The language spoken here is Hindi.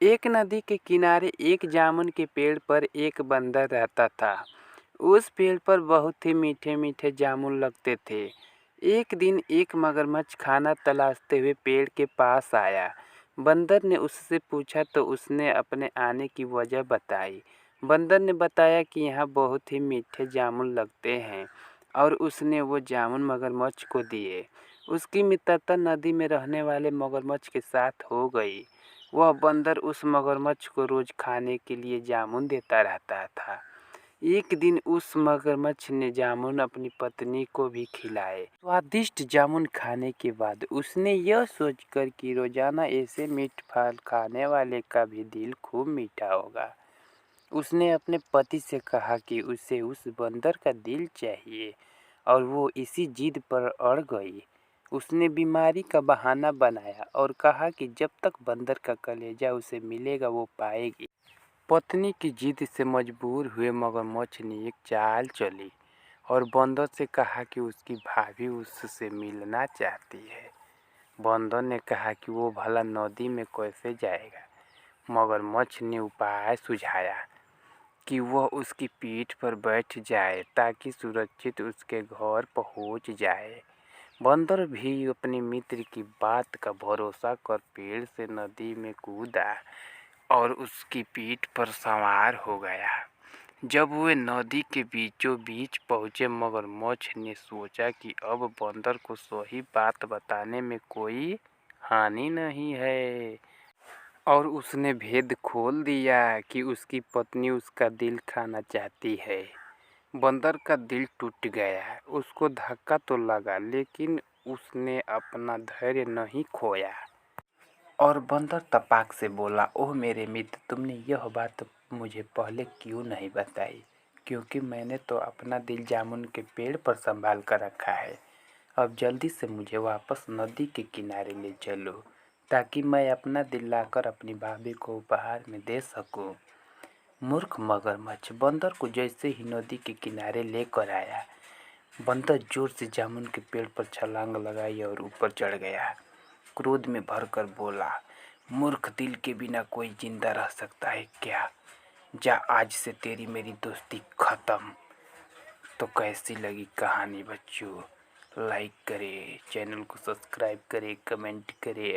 एक नदी के किनारे एक जामुन के पेड़ पर एक बंदर रहता था। उस पेड़ पर बहुत ही मीठे मीठे जामुन लगते थे। एक दिन एक मगरमच्छ खाना तलाशते हुए पेड़ के पास आया। बंदर ने उससे पूछा तो उसने अपने आने की वजह बताई। बंदर ने बताया कि यहाँ बहुत ही मीठे जामुन लगते हैं और उसने वो जामुन मगरमच्छ को दिए। उसकी मित्रता नदी में रहने वाले मगरमच्छ के साथ हो गई। वह बंदर उस मगरमच्छ को रोज खाने के लिए जामुन देता रहता था। एक दिन उस मगरमच्छ ने जामुन अपनी पत्नी को भी खिलाए। स्वादिष्ट जामुन खाने के बाद उसने यह सोचकर कि रोजाना ऐसे मीठ फल खाने वाले का भी दिल खूब मीठा होगा, उसने अपने पति से कहा कि उसे उस बंदर का दिल चाहिए और वो इसी जिद पर अड़ गई। उसने बीमारी का बहाना बनाया और कहा कि जब तक बंदर का कलेजा उसे मिलेगा वो पाएगी। पत्नी की जिद से मजबूर हुए मगरमच्छ ने एक चाल चली और बंदर से कहा कि उसकी भाभी उससे मिलना चाहती है। बंदर ने कहा कि वो भला नदी में कैसे जाएगा। मगरमच्छ ने उपाय सुझाया कि वह उसकी पीठ पर बैठ जाए ताकि सुरक्षित उसके घर पहुंच जाए। बंदर भी अपने मित्र की बात का भरोसा कर पेड़ से नदी में कूदा और उसकी पीठ पर सवार हो गया। जब वे नदी के बीचों बीच पहुंचे, मगरमच्छ ने सोचा कि अब बंदर को सही बात बताने में कोई हानि नहीं है और उसने भेद खोल दिया कि उसकी पत्नी उसका दिल खाना चाहती है। बंदर का दिल टूट गया। उसको धक्का तो लगा लेकिन उसने अपना धैर्य नहीं खोया और बंदर तपाक से बोला, ओह मेरे मित्र, तुमने यह बात मुझे पहले क्यों नहीं बताई? क्योंकि मैंने तो अपना दिल जामुन के पेड़ पर संभाल कर रखा है। अब जल्दी से मुझे वापस नदी के किनारे ले चलो ताकि मैं अपना दिल लाकर अपनी भाभी को उपहार में दे सकूं। मूर्ख मगरमच्छ बंदर को जैसे ही नदी के किनारे लेकर आया, बंदर जोर से जामुन के पेड़ पर छलांग लगाई और ऊपर चढ़ गया। क्रोध में भरकर बोला, मूर्ख, दिल के बिना कोई जिंदा रह सकता है क्या? जा, आज से तेरी मेरी दोस्ती खत्म। तो कैसी लगी कहानी बच्चों? लाइक करें, चैनल को सब्सक्राइब करें, कमेंट करें।